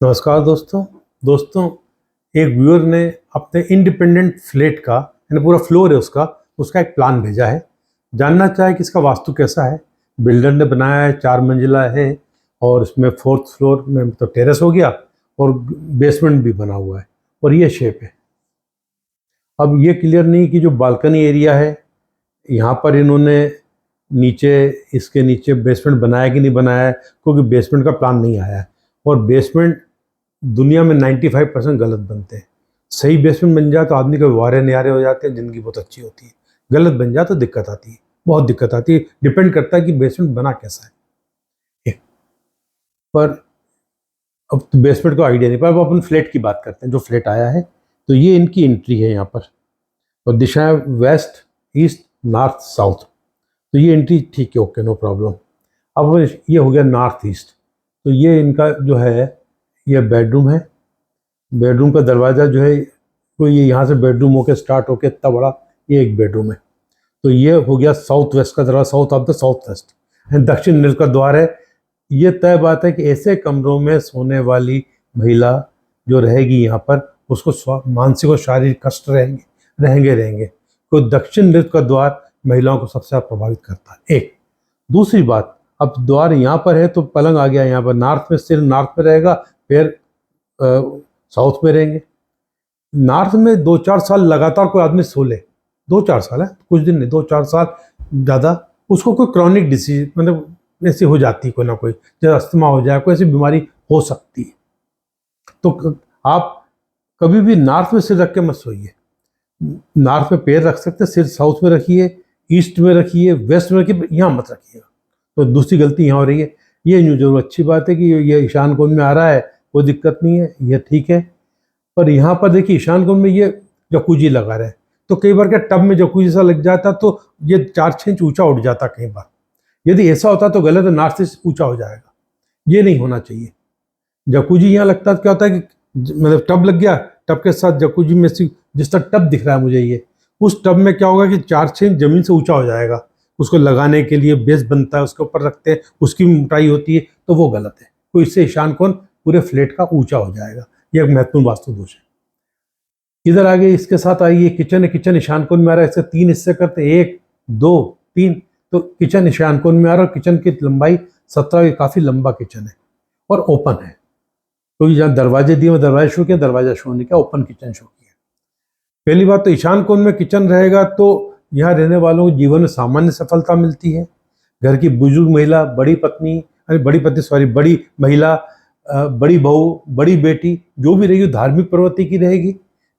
नमस्कार दोस्तों एक व्यूअर ने अपने इंडिपेंडेंट फ्लैट का यानी पूरा फ्लोर है उसका एक प्लान भेजा है। जानना चाहे कि इसका वास्तु कैसा है। बिल्डर ने बनाया है, 4 मंजिला है और उसमें 4th फ्लोर में तो टेरेस हो गया और बेसमेंट भी बना हुआ है और ये शेप है। अब ये क्लियर नहीं कि जो बालकनी एरिया है यहाँ पर इन्होंने इसके नीचे बेसमेंट बनाया कि नहीं बनाया है, क्योंकि बेसमेंट का प्लान नहीं आया है। और बेसमेंट दुनिया में 95% गलत बनते हैं। सही बेसमेंट बन जाए तो आदमी के वारे न्यारे हो जाते हैं, ज़िंदगी बहुत अच्छी होती है। गलत बन जाए तो दिक्कत आती है, बहुत दिक्कत आती है। डिपेंड करता है कि बेसमेंट बना कैसा है। पर अब तो बेसमेंट का आइडिया नहीं, पर अब अपन फ्लैट की बात करते हैं। जो फ्लैट आया है तो ये इनकी एंट्री है यहाँ पर, और दिशाएं वेस्ट, ईस्ट, नॉर्थ, साउथ। तो ये एंट्री ठीक है, ओके, नो प्रॉब्लम। अब ये हो गया नॉर्थ ईस्ट, तो ये इनका जो है ये बेडरूम है। बेडरूम का दरवाज़ा जो है तो ये यहाँ से बेडरूम होके स्टार्ट होके इतना बड़ा ये एक बेडरूम है। तो ये हो गया साउथ वेस्ट का दरवाजा, south of the south west. दक्षिण निर्ग का द्वार है। ये तय बात है कि ऐसे कमरों में सोने वाली महिला जो रहेगी यहाँ पर उसको मानसिक और शारीरिक कष्ट रहेंगे। तो दक्षिण निर्ग का द्वार महिलाओं को सबसे ज़्यादा प्रभावित करता है। एक दूसरी बात, अब द्वार यहाँ पर है तो पलंग आ गया यहाँ पर। नॉर्थ में सिर्फ नॉर्थ में रहेगा, फिर साउथ में रहेंगे। नॉर्थ में 2-4 साल लगातार कोई आदमी सो ले, 2-4 साल है, कुछ दिन नहीं, 2-4 साल ज़्यादा, उसको कोई क्रॉनिक डिसीज मतलब ऐसी हो जाती है, कोई ना कोई, जैसे अस्थमा हो जाए, कोई ऐसी बीमारी हो सकती है। तो आप कभी भी नॉर्थ में सिर रख के मत सोइए। नॉर्थ में पैर रख सकते हैं, सिर साउथ में रखिए, ईस्ट में रखिए, वेस्ट में रखिए, यहाँ मत रखिएगा। तो दूसरी गलती यहाँ हो रही है। ये न्यू जरूर अच्छी बात है कि ये ईशान कोण में आ रहा है, कोई दिक्कत नहीं है, ये ठीक है। पर यहाँ पर देखिए ईशान कोण में ये जकूजी लगा रहे हैं, तो कई बार क्या टब में जकूजी सा लग जाता तो ये 4-6 इंच ऊंचा उठ जाता कई बार। यदि ऐसा होता तो गलत है, नॉर्थ ईस्ट ऊंचा हो जाएगा, ये नहीं होना चाहिए। जकूजी यहाँ लगता क्या होता है कि मतलब टब लग गया, टब के साथ जकूजी में जिस तरह टब दिख रहा है मुझे, ये उस टब में क्या होगा कि 4-6 इंच जमीन से ऊंचा हो जाएगा। उसको लगाने के लिए बेस बनता है, उसके ऊपर रखते हैं, उसकी भी मोटाई होती है, तो वो गलत है। तो इससे ईशान कोण पूरे फ्लैट का ऊंचा हो जाएगा। यह एक महत्वपूर्ण वास्तु दोष है। इधर आगे इसके साथ आइए, किचन है। किचन ईशान कोण में आ रहा है, इससे 3 हिस्से करते, 1, 2, 3। तो किचन ईशान कोण में आ रहा है, किचन की लंबाई 17, काफी लंबा किचन है और ओपन है। तो यहाँ दरवाजे दिए, दरवाजा शो किया, दरवाजा शो नहीं किया, ओपन किचन शो किया। पहली बात तो ईशान कोण में किचन रहेगा तो यहाँ रहने वालों को जीवन में सामान्य सफलता मिलती है। घर की बुजुर्ग महिला, बड़ी महिला, बड़ी बहू, बड़ी बेटी जो भी रहेगी धार्मिक प्रवृत्ति की रहेगी,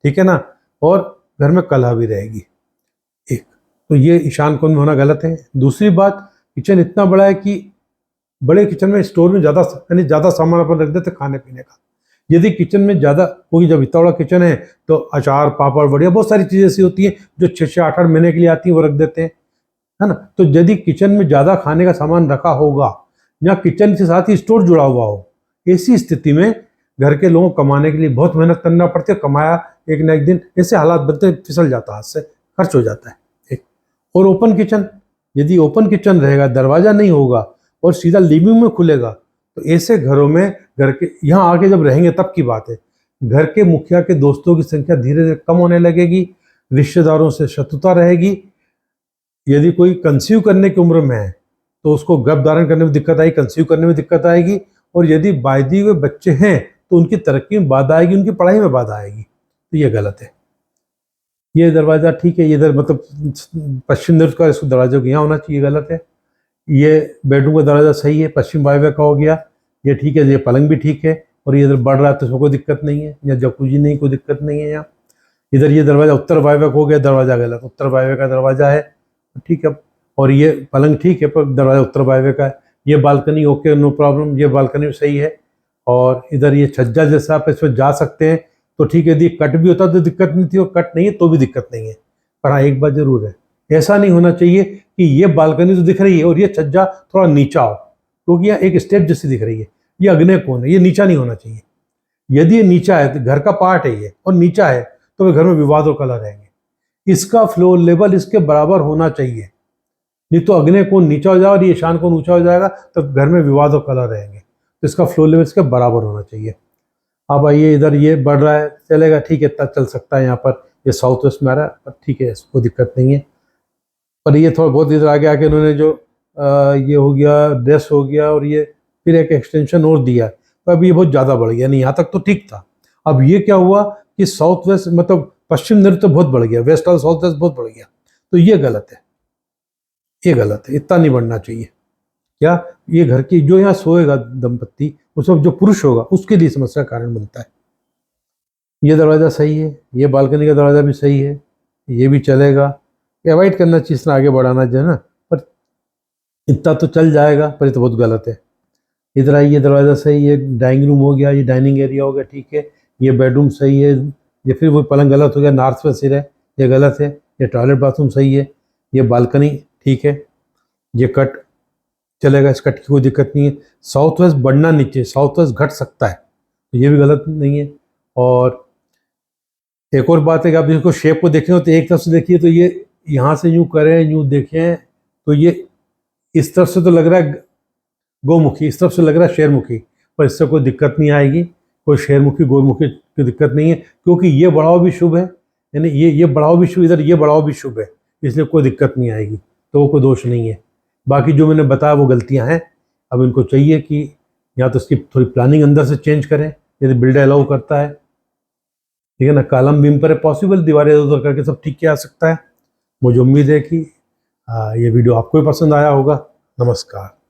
ठीक है ना, और घर में कलह भी रहेगी। एक तो ये ईशान कोण में होना गलत है। दूसरी बात, किचन इतना बड़ा है कि बड़े किचन में स्टोर में ज़्यादा सामान अपन रख देते खाने पीने का। यदि किचन में ज़्यादा, कोई जब इतना बड़ा किचन है तो अचार, पापड़, बढ़िया बहुत सारी चीज़ें ऐसी होती हैं जो 6-6, 8-8 महीने के लिए आती हैं, वो रख देते हैं, है ना। तो यदि किचन में ज़्यादा खाने का सामान रखा होगा या किचन के साथ ही स्टोर जुड़ा हुआ हो, ऐसी स्थिति में घर के लोगों को कमाने के लिए बहुत मेहनत करना पड़ती है। कमाया एक न एक दिन ऐसे हालात बनते, फिसल जाता, हाथ से खर्च हो जाता है। एक और ओपन किचन, यदि ओपन किचन रहेगा, दरवाज़ा नहीं होगा और सीधा लिविंग में खुलेगा, तो ऐसे घरों में घर के यहाँ आके जब रहेंगे तब की बात है, घर के मुखिया के दोस्तों की संख्या धीरे धीरे कम होने लगेगी, रिश्तेदारों से शत्रुता रहेगी। यदि कोई कंसीव करने की उम्र में है तो उसको गर्भ धारण करने में दिक्कत आएगी, कंसीव करने में दिक्कत आएगी। और यदि बायदी हुए बच्चे हैं तो उनकी तरक्की में बाधा आएगी, उनकी पढ़ाई में बाधा आएगी। तो ये गलत है। ये दरवाज़ा ठीक है, ये इधर मतलब पश्चिम दिशा का इसको दरवाजे को यहाँ होना चाहिए, गलत है। ये बेडरूम का दरवाज़ा सही है, पश्चिम वायव्य का हो गया, ये ठीक है। ये पलंग भी ठीक है और ये इधर बढ़ रहा है तो इसको कोई दिक्कत नहीं है, या जकूजी नहीं, कोई दिक्कत नहीं है यहाँ। इधर ये दरवाज़ा उत्तर वायव्य का हो गया, दरवाज़ा गलत, उत्तर वायव्य का दरवाज़ा है, ठीक है। और ये पलंग ठीक है पर दरवाज़ा उत्तर वायव्य का है। ये बालकनी ओके, नो प्रॉब्लम, ये बालकनी सही है। और इधर ये छज्जा जैसा आप इसमें जा सकते हैं तो ठीक है। यदि कट भी होता तो दिक्कत नहीं थी, और कट नहीं है तो भी दिक्कत नहीं है। पर हाँ, एक बात जरूर है, ऐसा नहीं होना चाहिए कि ये बालकनी तो दिख रही है और ये छज्जा थोड़ा नीचा हो, क्योंकि यहाँ एक स्टेप जैसी दिख रही है। ये अग्नि कोण है, ये नीचा नहीं होना चाहिए। यदि ये नीचा है तो घर का पार्ट है ये, और नीचा है तो घर में विवाद और कलह रहेंगे। इसका फ्लोर लेवल इसके बराबर होना चाहिए, नहीं तो अग्नि कोण नीचा हो जाएगा और ये ईशान कोण ऊंचा हो जाएगा तो घर में विवाद और कलह रहेंगे। तो इसका फ्लोर लेवल इसके बराबर होना चाहिए। अब आइए इधर ये बढ़ रहा है, चलेगा, ठीक है, इतना चल सकता है यहाँ पर, ये साउथ वेस्ट में आ रहा है, पर ठीक है, इसको दिक्कत नहीं है। पर ये थोड़ा बहुत इधर आगे आके इन्होंने जो ये हो गया, रेस हो गया, और ये फिर एक एक्सटेंशन और दिया, पर अब ये बहुत ज़्यादा बढ़ गया। नहीं, यहाँ तक तो ठीक था। अब ये क्या हुआ कि साउथ वेस्ट मतलब पश्चिम नृत्य तो बहुत बढ़ गया, वेस्ट और साउथ वेस्ट बहुत बढ़ गया, तो ये गलत है, ये गलत है, इतना नहीं बढ़ना चाहिए। क्या ये घर की जो यहाँ सोएगा दंपत्ति, उसमें जो पुरुष होगा उसके लिए समस्या का कारण बनता है। ये दरवाज़ा सही है, ये बालकनी का दरवाज़ा भी सही है, ये भी चलेगा। अवॉइड करना चाहिए इतना आगे बढ़ाना जो है ना, पर इतना तो चल जाएगा, पर ये तो बहुत गलत है। इधर आइए, दरवाज़ा सही है, डाइनिंग रूम हो गया, ये डाइनिंग एरिया हो गया, ठीक है, ये बेडरूम सही है, ये फिर वो पलंग गलत हो गया, नॉर्थ में सिर है, ये गलत है, ये टॉयलेट बाथरूम सही है, ये बालकनी ठीक है, ये कट चलेगा, इस कट की कोई दिक्कत नहीं है। साउथ वेस्ट बढ़ना नहीं चाहिए, साउथ वेस्ट घट सकता है, तो ये भी गलत नहीं है। और एक और बात है कि आप इसको शेप को देखें तो एक तरफ से देखिए तो ये यहाँ से यूँ करें, यूँ देखें तो ये इस तरफ से तो लग रहा है गौमुखी, इस तरफ से लग रहा है शेरमुखी, पर इससे कोई दिक्कत नहीं आएगी, कोई शेरमुखी गौमुखी की दिक्कत नहीं है, क्योंकि ये बढ़ाव भी शुभ है, यानी ये बढ़ाव भी शुभ, इधर ये बढ़ाव भी शुभ है, इसलिए कोई दिक्कत नहीं आएगी, तो वो कोई दोष नहीं है। बाकी जो मैंने बताया वो गलतियाँ हैं। अब इनको चाहिए कि या तो इसकी थोड़ी प्लानिंग अंदर से चेंज करें, यदि बिल्डर अलाउ करता है, ठीक है ना, कॉलम बीम पर पॉसिबल, दीवारें इधर उधर करके सब ठीक किया जा सकता है। मुझे उम्मीद है कि ये वीडियो आपको भी पसंद आया होगा। नमस्कार।